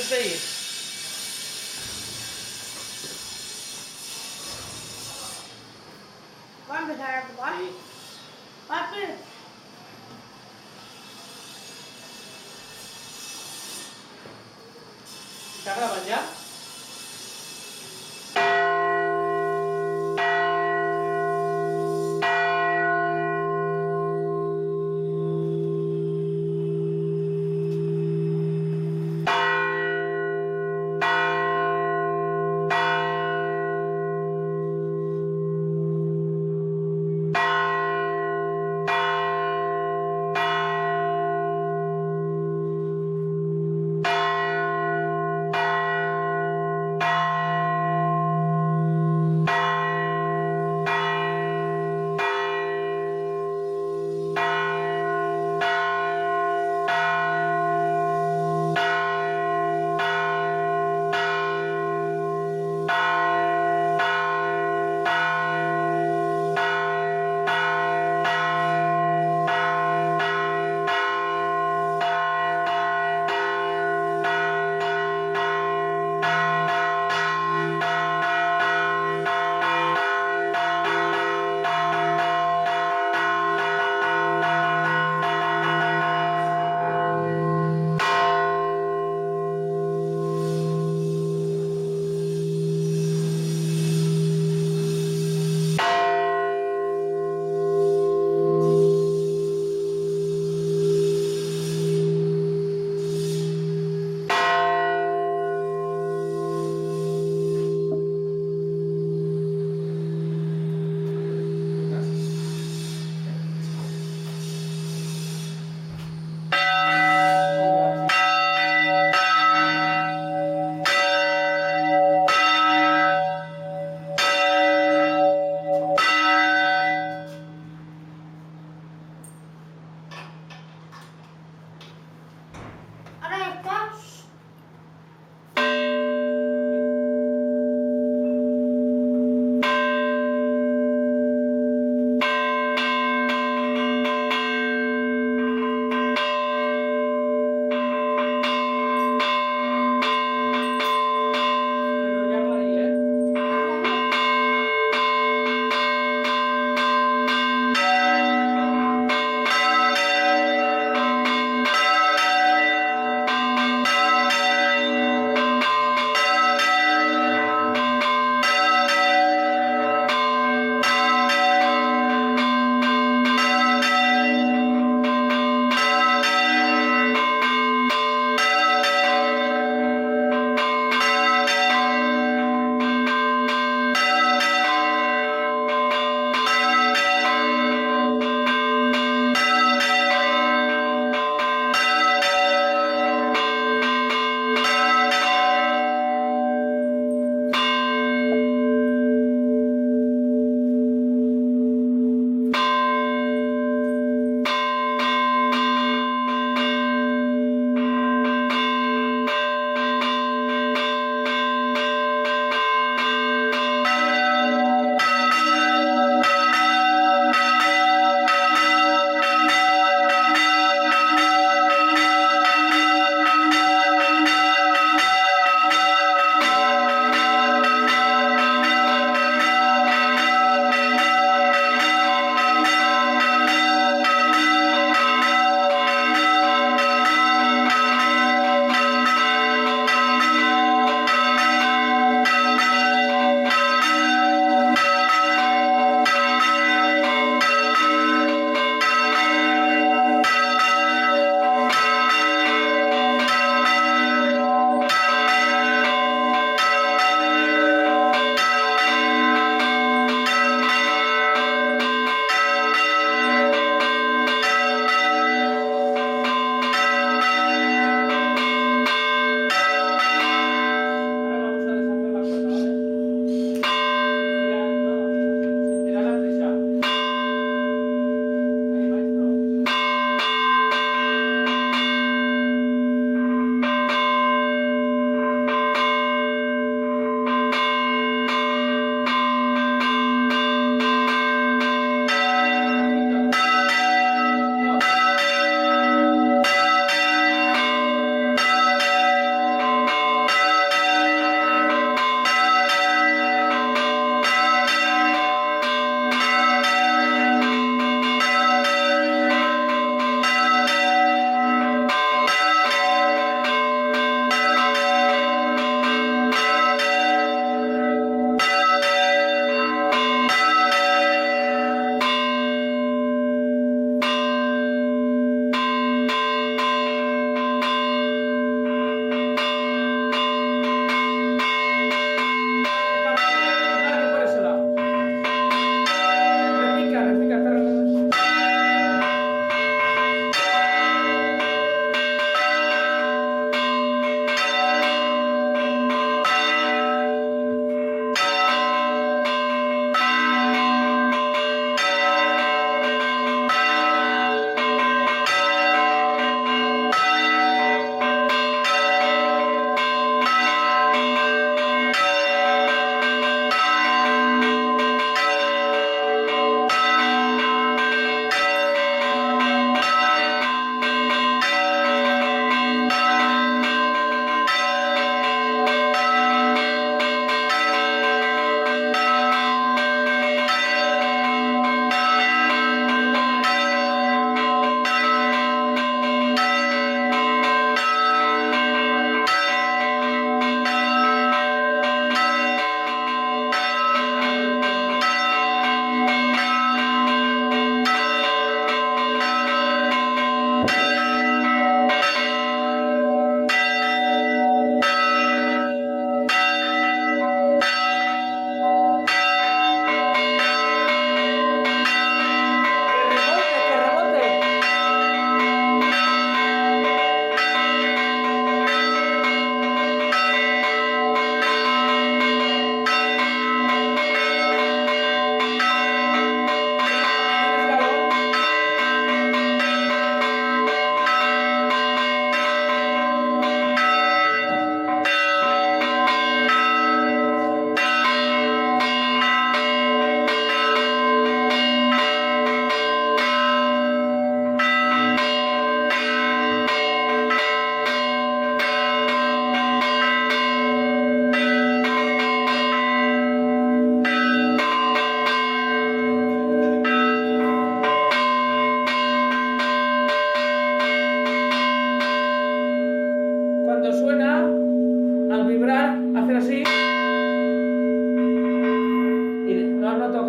seguir. Va a empezar a jugar. Sí. Papi. ¿Está grabando ya?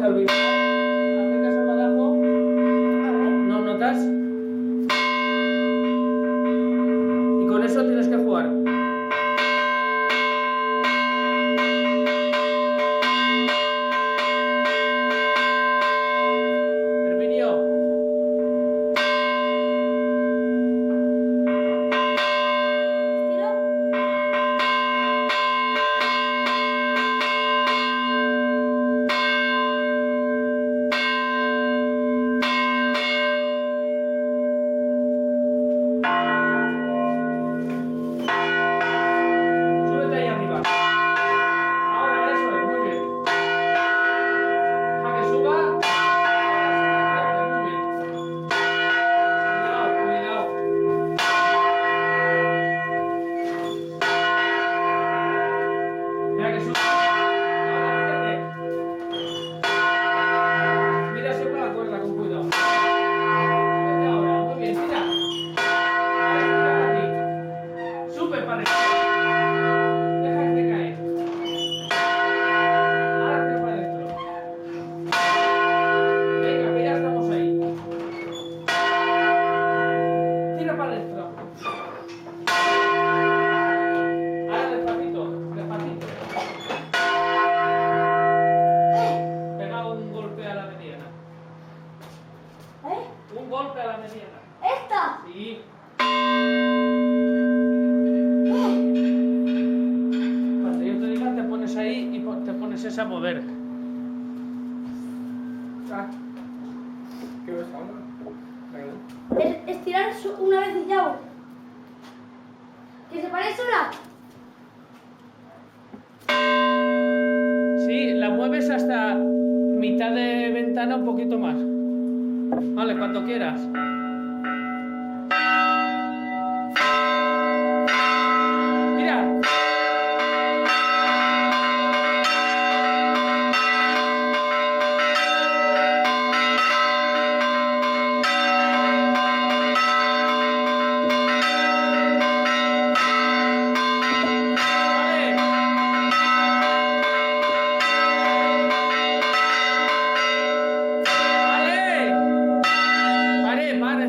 el vivo. Acercas el badajo. A ver. ¿No notas? Y con eso tienes que jugar. Herminio. Estiro. Súbete ahí arriba. Ahora eso es, muy bien. Deja que suba. Muy bien. Cuidado, cuidado. Mira que suba. Ahora mírate. Mira siempre la cuerda con cuidado. Súbete ahora, muy bien, tira. Ahora tira para ti. Sube para arriba. Deja que cae. Ahora tira para adentro. Venga, que ya estamos ahí. Tira para adentro. Ahora despacito, despacito. Pega un golpe a la mediana. ¿Eh? Un golpe a la mediana. ¿Esta? Sí. Cuando yo te diga, te pones ahí y te pones esa a mover. Ah. ¿Qué ves ahora? Venga. Estirar una vez y ya. ¿Que se pare sola? Sí, la mueves hasta mitad de ventana, un poquito más. Vale, cuando quieras. Mira. Vale. Vale. Pare, pare.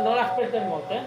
no l'aspeten molt, eh?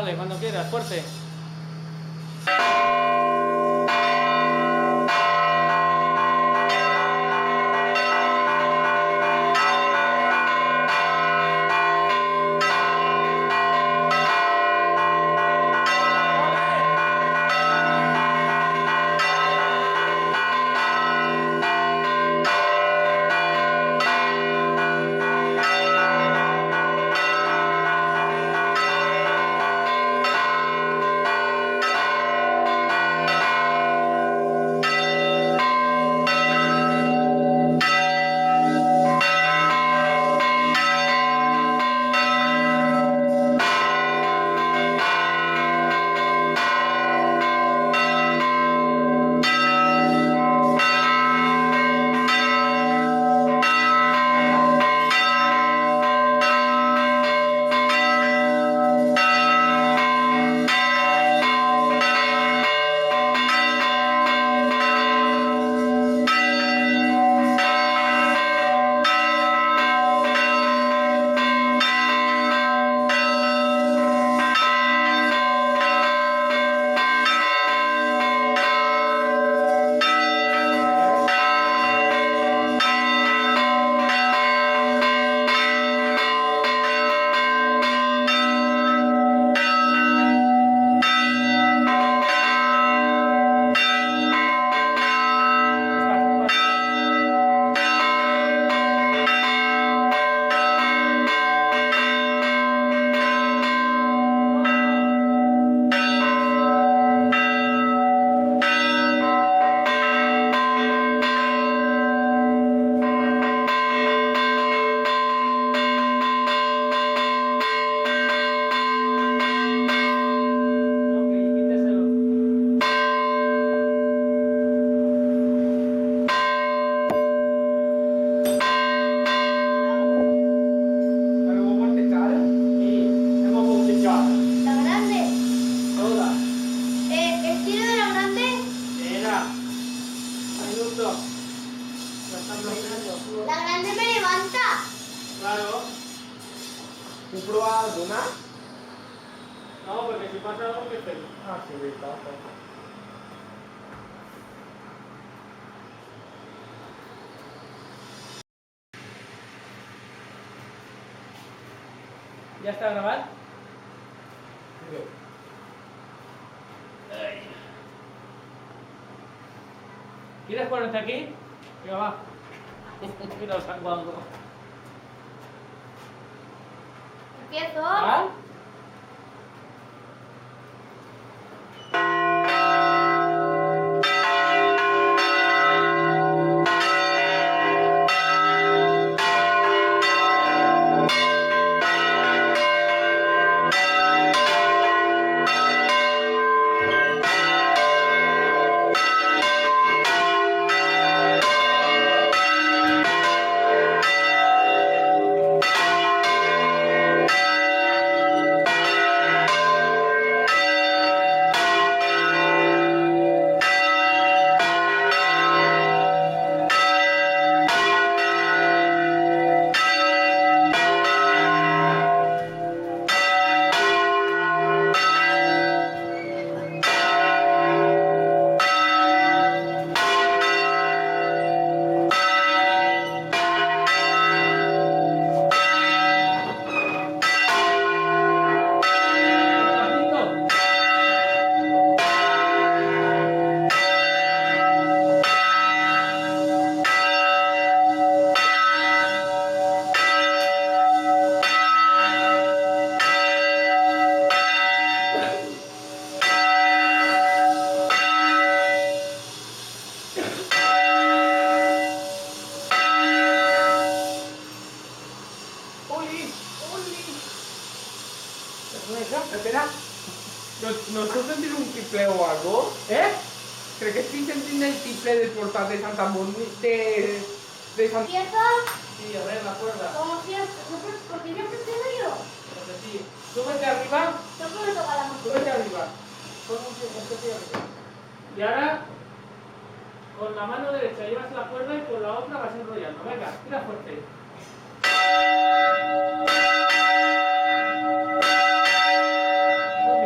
Vale, cuando quieras, fuerte. La grande me levanta. Claro. ¿Tú pruebas donar? No, porque si pasa algo que te... Ah, sí, verdad. ¿Ya está grabado? Sí. ¿Quieres ponerte aquí? Venga, va. Mira los sanguangos. Empiezo. ¿Ah? Despacito. ¡Oli! Espera. ¿No estás sentindo un triple o algo? ¿Eh? ¿Crees que estoy sintiendo el triple del portal de Santa Mónica? De Santa... Empiezo Sí, a ver la cuerda. como siempre. Porque yo empiezo yo. Porque sí. Súbete arriba. No puedo tocar la mano. Súbete arriba. Pon un pie arriba. Y ahora, con la mano derecha llevas la cuerda y con la otra vas enrollando. Venga, tira fuerte. Muy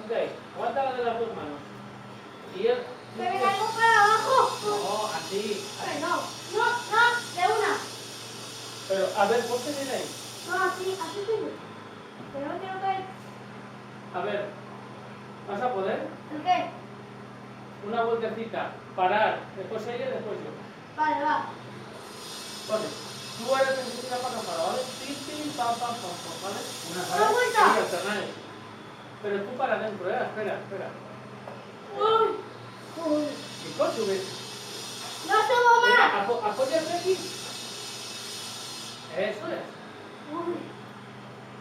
ponte ahí. Aguántala de las dos manos. Y él... Que me caigo para abajo. No, así. Ay, no, no, no, de una. Pero, a ver, ponte bien ahí. No, así, así estoy. Pero no quiero caer. A ver, ¿vas a poder? ¿El qué? Una vueltecita, parar, después ella, después yo. Vale, va. Vale. Tú eres el que tira para acá, ¿vale? Pim, pim, pam, pam, pam, pam, ¿vale? Una vuelta. Sí, alternáis. Pero tú para adentro, espera, espera. Uy. Uy. ¿Y cuál subes? No subo Mira, más. apóyate aquí. Eso es. Uy.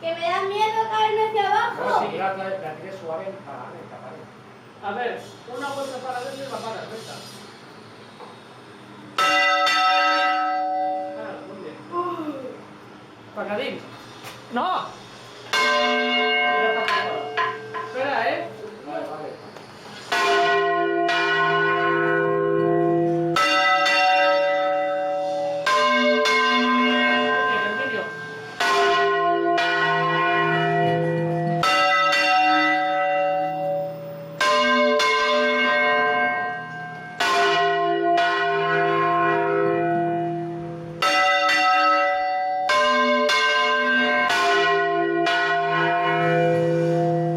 Que me da miedo caerme hacia abajo. No, si la tienes suave para la pared. A ver, una vuelta para adentro y la paras, venga. Ah, muy bien. Pacadín. ¡No! Espera, ¿eh? Vale, vale. Muy bien, Emilio.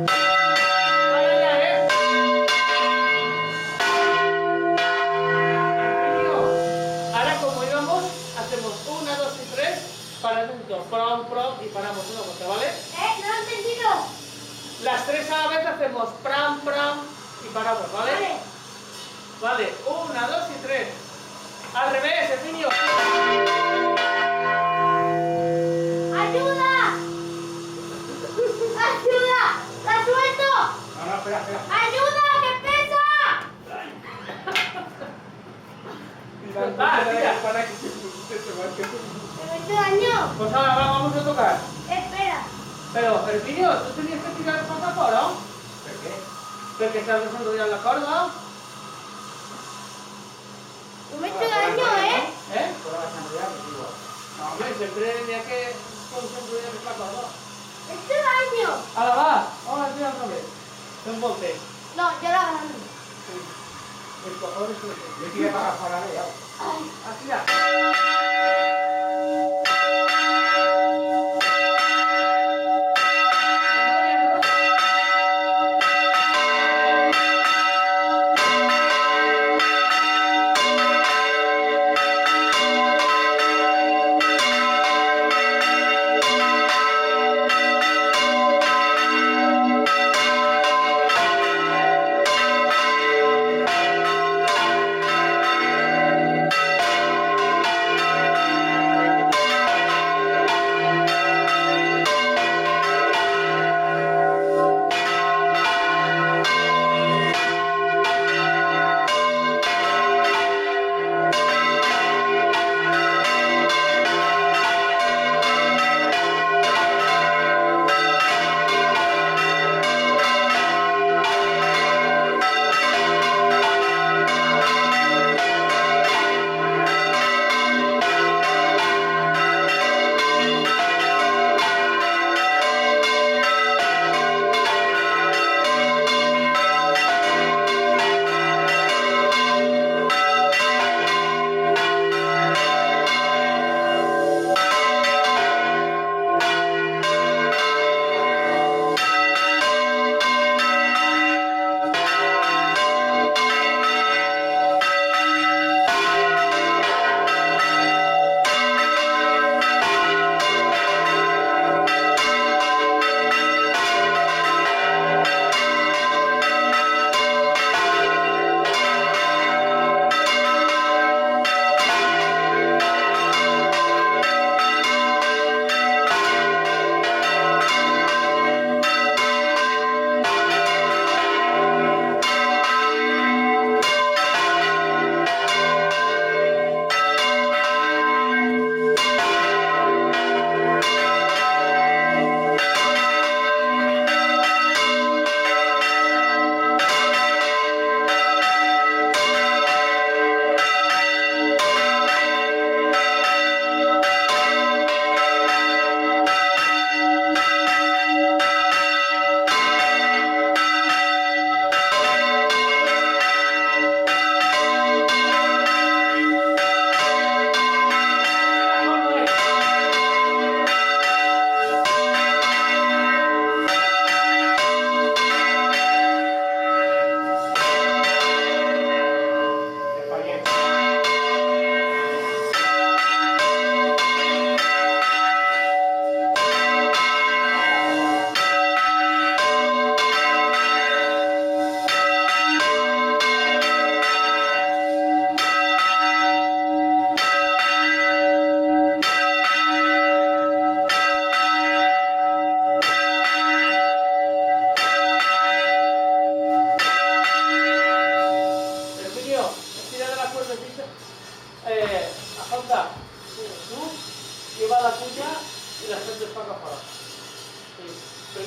Vale, ya, ¿eh? Emilio, ahora como íbamos, hacemos 1, 2 y 3 para adentro, prom, prom y paramos una vuelta, ¿vale? No lo he entendido. Las 3 a la vez hacemos pram, pram y paramos, ¿vale? Vale. Vale, 1, 2 y 3. Al revés, Emilio. ¡Ayuda! ¡Ayuda! ¡La suelto! No, no, espera, espera. ¡Ayuda! ¡Que pesa! Tira. Para que se marque. ¡Que me he hecho daño! Pues ahora vamos a tocar. Espera. Pero, Emilio, tú tenías que tirar el pasaporte, ¿no? ¿Por qué? Porque se ha desenrollado la corda. Que me he hecho daño, ¿eh? ¿Eh? Toda la sangría contigo. No, hombre, siempre tenía que desenrollar la corda. Me he hecho daño. Ahora va. Ahora tira otra vez. Un bote. No, yo la gano. El cojón es un... Yo tiré para afuera de ella. Ay. Así ya.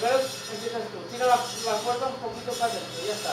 entonces empiezas tú. Tira la cuerda un poquito para adentro, ya está.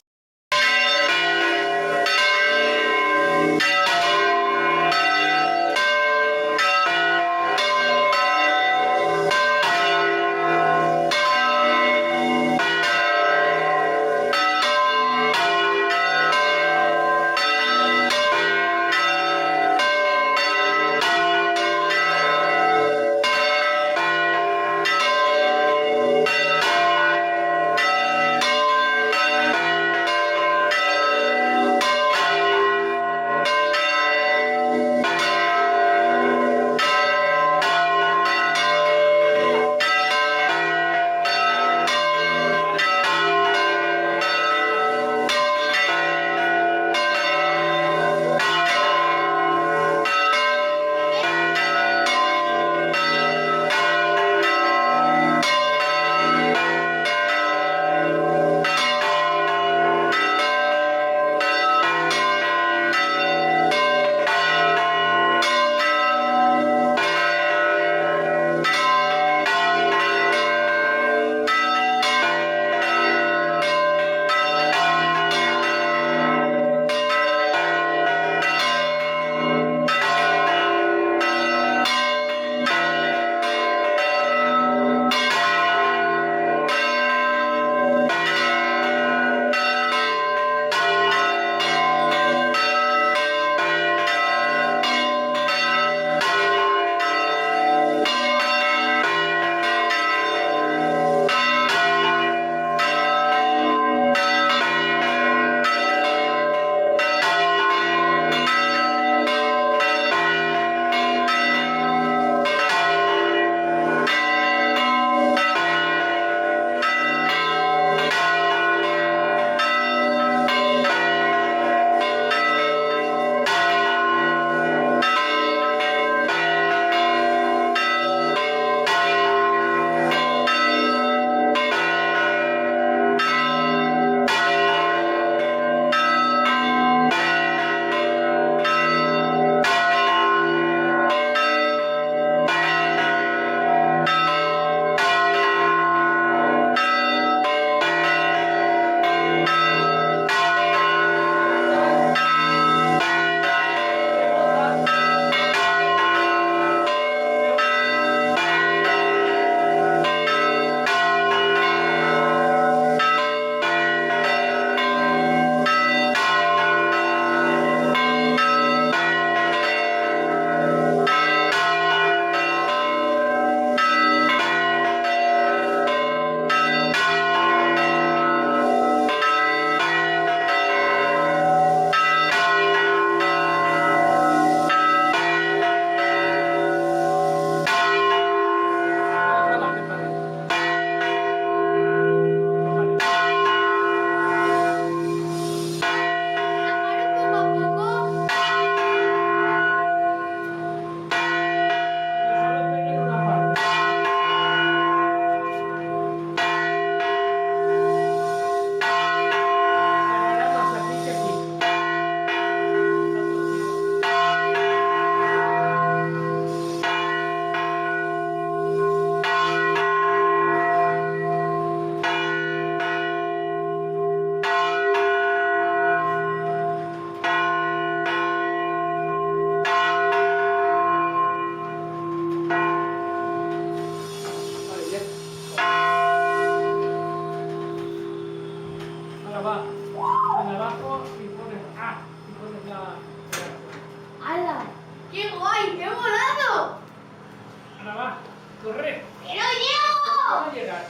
Corre. ¡Que no llego! ¿Cómo llegar?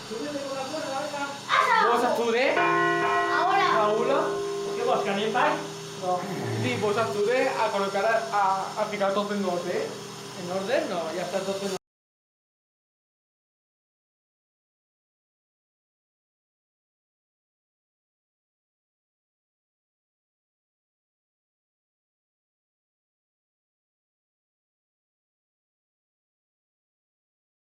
Súbete con la cuerda, venga. Vos estudé, Ahora. Paula. ¿Qué vos, que anem vai? No. Sí, vos estudé a colocar a ficar todo en orden. En orden, no, ya está todo en orden.